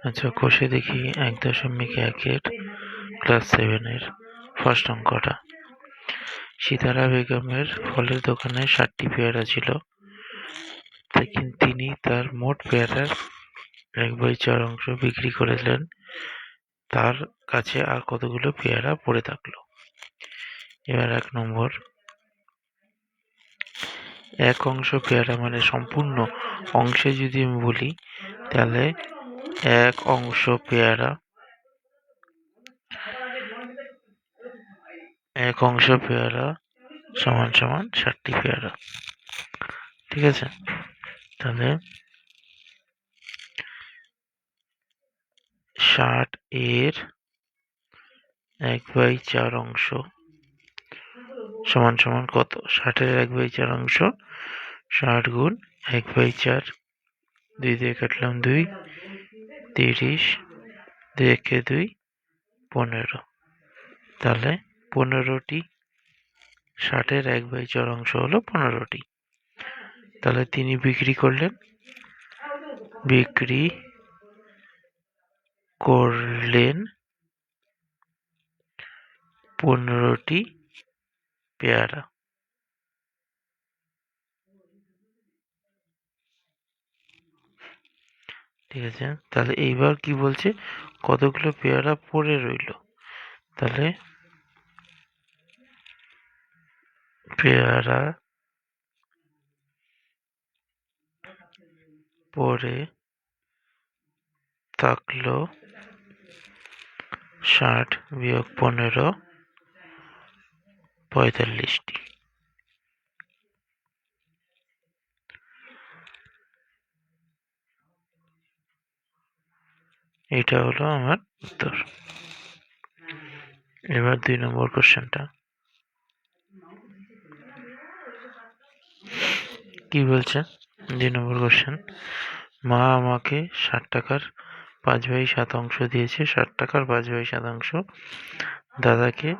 আচ্ছা, কষে দেখি ১.১-এর ক্লাস 7-এর ফার্স্ট অঙ্কটা। সিতারা বেগমের ফলের দোকানে ৬০টি পেয়ারা ছিল। তিনি তার মোট পেয়ারার ১/৪ অংশ বিক্রি করলেন। তার কাছে আর কতগুলো পেয়ারা পড়ে থাকলো? এবার ১ নম্বর, ১ অংশ পেয়ারা মানে সম্পূর্ণ অংশে যদি আমি বলি তাহলে ১ অংশ পেয়ারা ১ অংশ পেয়ারা সমান সমান ৬০টি পেয়ারা। ঠিক আছে, তাহলে ৬০-এর ১/৪ অংশ সমান সমান কত? ৬০-এর ১/৪ অংশ ৬০ গুণ ১/৪, ২ দিয়ে কাটলাম ২, ৩০, ২ একে ২, ১৫। তাহলে ১৫টি, ৬০-এর ১/৪ অংশ হলো ১৫টি। তাহলে তিনি বিক্রি করলেন ১৫টি পেয়ারা। ঠিক আছে, তাহলে এইবার কি বলছে? কতগুলো পেয়ারা পড়ে রইল? তাহলে পেয়ারা পড়ে থাকলো ৬০ বিয়োগ ১৫, ৪৫টি। এটা হলো আমার উত্তর। এবার ২ নম্বর কোশ্চেনটা কি বলছে? ২ নম্বর কোশ্চেন, মা আমাকে ৬০ টাকার ৫/৭ অংশ দিয়েছে। ৬০ টাকার ৫/৭ অংশ। দাদাকে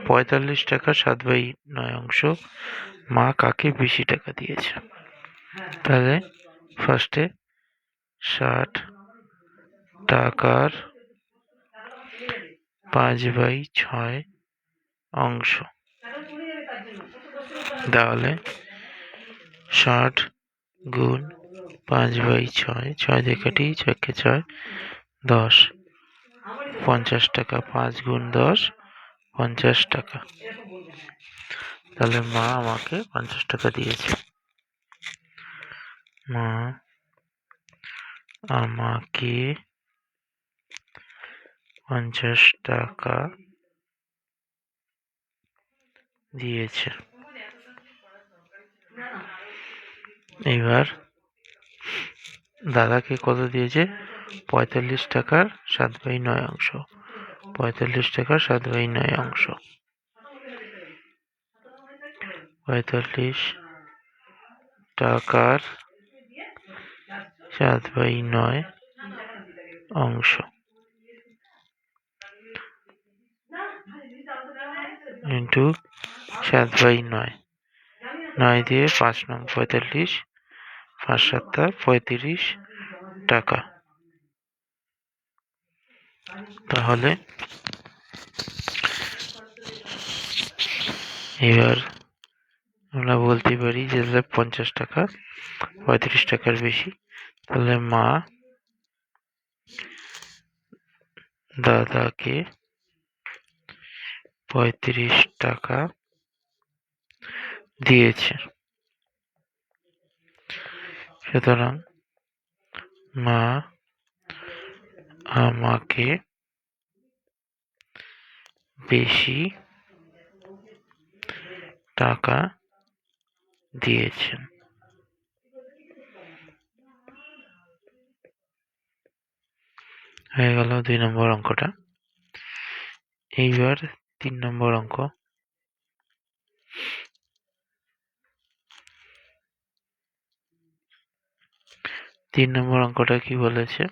৪৫ টাকার ৭/৯ অংশ। মা কাকে বেশি টাকা দিয়েছে? তাহলে ফার্স্টে ৬০ টাকার ৫/৬ অংশ, তাহলে ৬০ গুণ ৫/৬, ৬ দিয়ে কাটি, ৬ একে ৬, ১০, ৫০ টাকা। ৫ গুণ ১০, ৫০ টাকা। তাহলে মা আমাকে ৫০ টাকা দিয়েছে। মা আমাকে ৫০ টাকা দিয়েছে। এবার দাদাকে কত দিয়েছে? ৪৫ টাকার ৭/৯ অংশ। ৪৫ টাকার ৭/৯ অংশ। ৪৫ টাকার ৭/৯ অংশ ইন্টু ৭/৯। ৯ দিয়ে ৫ নং ৪৫, ৫ ৭ ৩৫ টাকা। তাহলে এবার আমরা বলতে পারি যে ৫০ টাকা ৩৫ টাকার বেশি। তাহলে মা দাদাকে ৩৫ টাকা দিয়েছে। সুতরাং মা আমাকে বেশি টাকা দিয়েছেন। হয়ে গেল ২ নম্বর অঙ্কটা। এইবার ৩ নম্বর অঙ্ক। ৩ নম্বর অঙ্কটা কি বলেছে?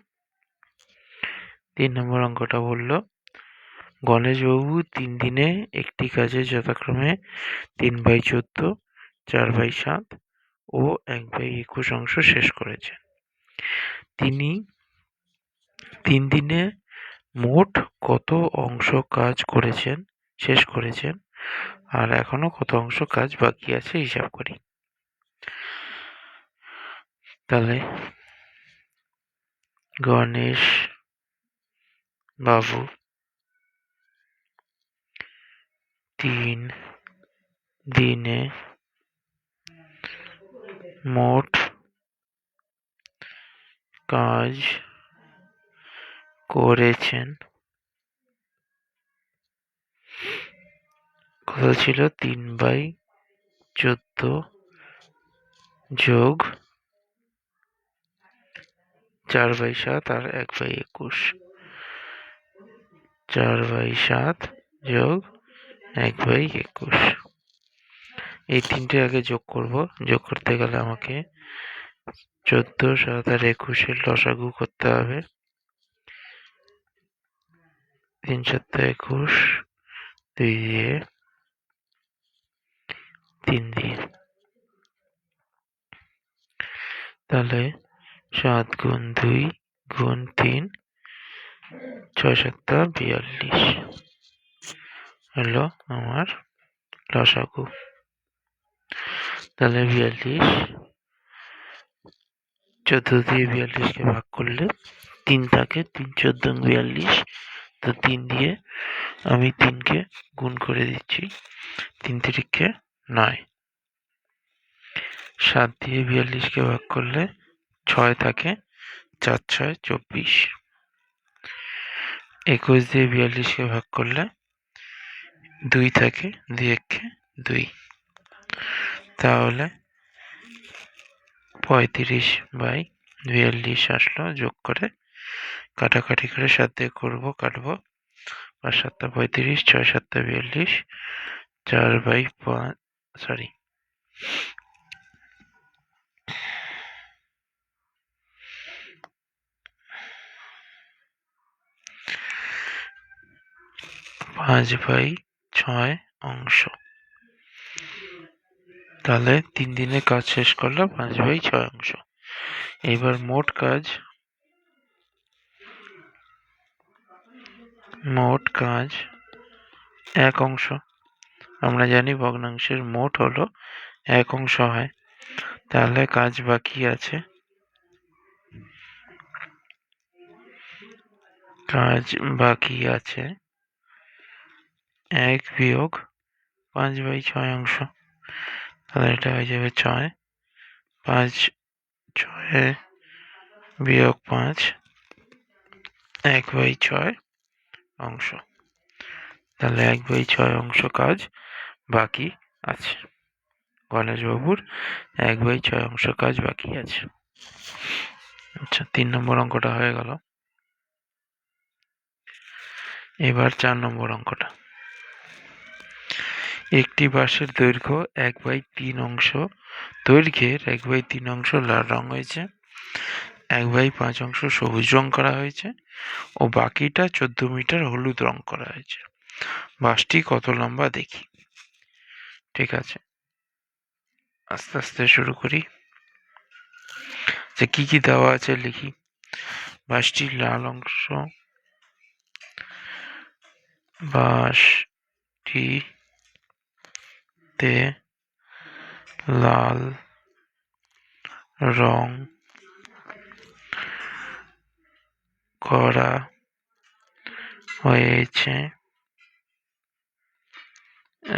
৩ নম্বর অঙ্কটা বলল, গণেশবাবু ৩ দিনে একটি কাজে যথাক্রমে ৩/১৪, ৪/৭ ও ১/২১ অংশ শেষ করেছেন। তিনি 3 দিনে মোট কত অংশ কাজ শেষ করেছেন আর এখনো কত অংশ কাজ বাকি আছে হিসাব করি। তাহলে গণেশ বাবু 3 দিনে মোট কাজ করেছেন কত ছিল? 3/14 যোগ 4/7 আর 1/21। 4/7 যোগ 1/21, এই তিনটে আগে যোগ করব। যোগ করতে গেলে আমাকে 14, 7 আর 21 লসাগু করতে হবে। 3 7 21, 2 দিয়ে 3 দিয়ে, তাহলে 7 গুণ 2 গুণ 3, 6 7 42 হলো আমার লসাগু। তাহলে 42, 14 দিয়ে 42কে ভাগ করলে 3 থাকে, 3 14 42, তো 3 দিয়ে আমি 3কে গুণ করে দিচ্ছি, 3 3কে 9। 7 দিয়ে 42কে ভাগ করলে 6 থাকে, 4 6 24। 21 দিয়ে 42কে ভাগ করলে 2 থাকে, 2 1 2, তাহলে 35/42 আসলো। যোগ করে কাটাকাটি করে 7 দিয়ে করবো, কাটবো। 5 7 35, 6 7 42, 4/5 সরি 5/6 অংশ। তাহলে 3 দিনে কাজ শেষ করলো 5/6 অংশ। এবার মোট কাজ 1 অংশ। আমরা জানি ভগ্নাংশের মোট হলো 1 অংশ হয়, তাহলে কাজ বাকি আছে 1 বিয়োগ 5/6 অংশ। তাহলে এটা হয়ে যাবে 6, 5 6 বিয়োগ 5, 1/6 অংশ। তাহলে 1/6 অংশ কাজ বাকি আছে। গণেশবাবুর 1/6 অংশ কাজ বাকি আছে। আচ্ছা, 3 নম্বর অঙ্কটা হয়ে গেল। এবার 4 নম্বর অঙ্কটা। একটি বাঁশের দৈর্ঘ্য 1/3 অংশ, দৈর্ঘ্যের 1/3 অংশ লাল রং হয়েছে, 1/5 অংশ সবুজ রং করা হয়েছে ও বাকিটা 14 মিটার হলুদ রং করা হয়েছে। বাঁশটি কত লম্বা দেখি। ঠিক আছে, আস্তে আস্তে শুরু করি। যে কি কি দেওয়া আছে লিখি। বাঁশটির লাল অংশ, বাঁশটিতে লাল রং করা হয়েছে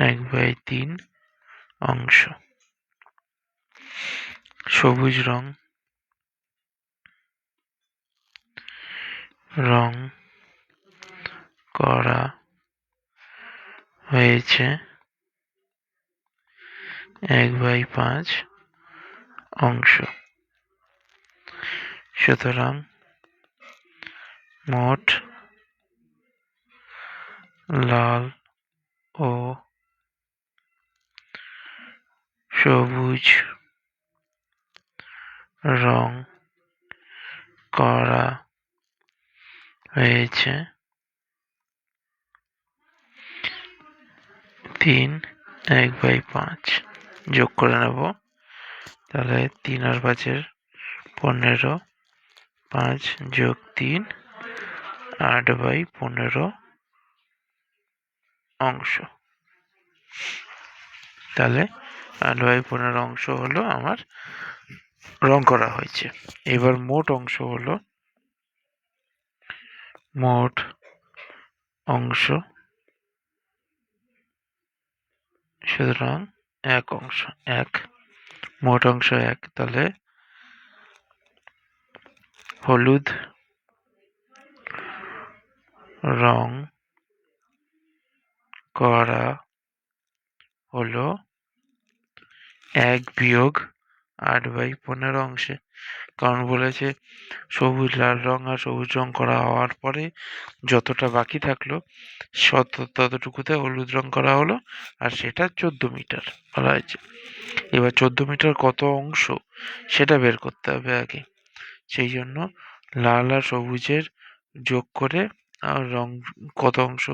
1/3 অংশ। সবুজ রং করা হয়েছে 1/5 অংশ। সুতরাং মোট লাল ও সবুজ রং করা হয়েছে 3 1/5। যোগ করে নেব। তাহলে 3 আর 5 15, 5 যোগ 3 8/15 অংশ। তাহলে 8/15 অংশ হলো আমার রং করা হয়েছে। এবার মোট অংশ হলো মোট অংশ, সুতরাং এক অংশ এক, মোট অংশ এক। তাহলে হলুদ রং করা হলো 1-8/15 অংশে। কারণ বলেছে সবুজ লাল রং আর সবুজ রং করা হওয়ার পরে যতটা বাকি থাকলো ততটুকুতে হলুদ রং করা হলো, আর সেটা 14 মিটার বলা হয়েছে। এবার 14 মিটার কত অংশ সেটা বের করতে হবে আগে। সেই জন্য লাল আর সবুজের যোগ করে আর রং কত অংশ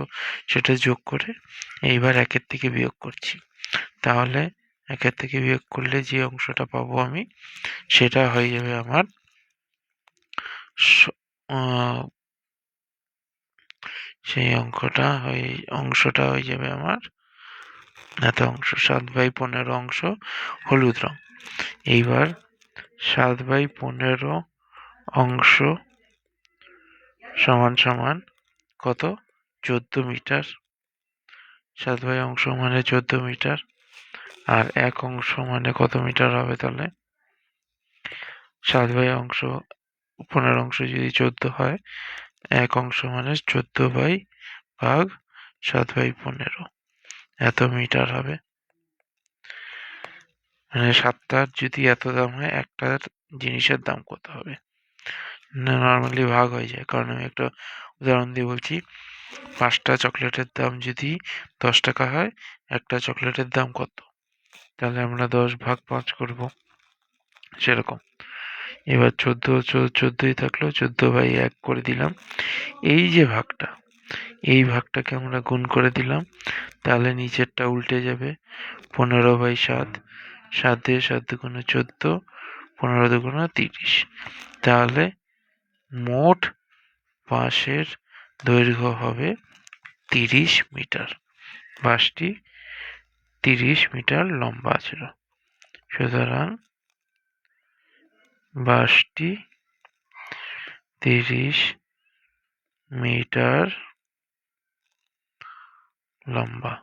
সেটা যোগ করে এইবার 1-এর থেকে বিয়োগ করছি। তাহলে 1-এর থেকে বিয়োগ করলে যে অংশটা পাবো আমি সেটা হয়ে যাবে আমার সেই অংশটা হয়ে যাবে আমার এত অংশ, 7/15 অংশ হলুদ রং। এইবার 7/15 অংশ সমান সমান কত? 14 মিটার। 7 অংশ মানে 14 মিটার। আর 1 অংশ মানে কত মিটার হবে তাহলে? 7/15 অংশ যদি 14 হয়, 1 অংশ মানে 14/7/15 এত মিটার হবে। মানে 7টার যদি এত দাম হয়, একটার জিনিসের দাম কত হবে? নর্মালি ভাগ হয়ে যায়। কারণ আমি একটা উদাহরণ দিয়ে বলছি, 5টা চকলেটের দাম যদি 10 টাকা হয়, একটা চকলেটের দাম কত? তাহলে আমরা 10/5 করব, সেরকম। এবার 14ই থাকলো, 14/1 করে দিলাম। এই যে ভাগটা, এই ভাগটাকে আমরা গুণ করে দিলাম, তাহলে নিচেরটা উল্টে যাবে। 15/7, 7 দিয়ে 7 দুগুণে 14, 15 দুগুণে 30। তাহলে মোট বাঁশের দৈর্ঘ্য হবে 30 মিটার। বাঁশটি 30 মিটার লম্বা ছিল, সুতরাং বাঁশটি 30 মিটার লম্বা।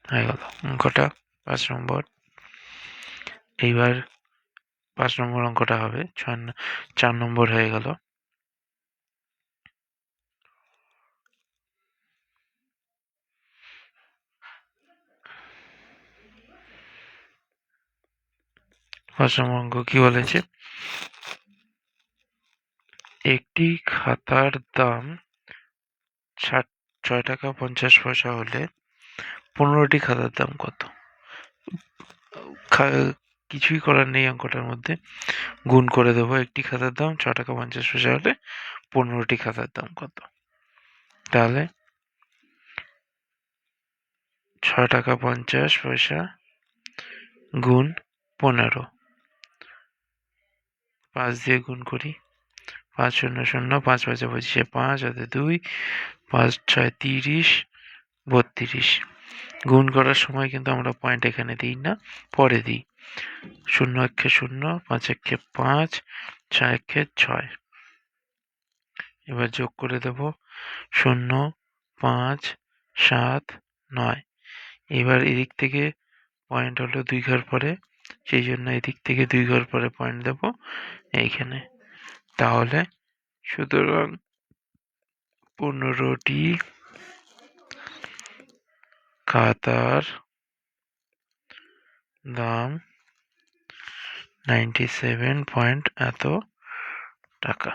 হয়ে গেল অঙ্কটা 5 নম্বর। এইবার 5 নম্বর অঙ্কটা হবে 4 নম্বর হয়ে গেল। পাঁচ নম্বর অঙ্ক কি বলেছে? একটি খাতার দাম 6 টাকা 50 পয়সা হলে 15টি খাতার দাম কত? কিছুই করার নেই অঙ্কটার মধ্যে, গুণ করে দেবো। একটি খাতার দাম 6 টাকা 50 পয়সা হলে 15টি খাতার দাম কত? তাহলে 6 টাকা 50 পয়সা গুণ 15, 5 দিয়ে গুণ করি। 5 শূন্য শূন্য, 5 5 25, 5 হাতে 2, 5 6 30, 32। গুণ করার সময় কিন্তু আমরা পয়েন্ট এখানে দিই না, পরে দিই। 0 1 0, 5 1 5, 6 1 6। এবার যোগ করে দেব 0 5 7 9। এবার এদিক থেকে পয়েন্ট হলো 2 ঘর পরে, সেই জন্য এদিক থেকে 2 ঘর পরে পয়েন্ট দেব এইখানে। তাহলে সুতরাং 15টি খাতার দাম 97 পয়েন্ট এত টাকা।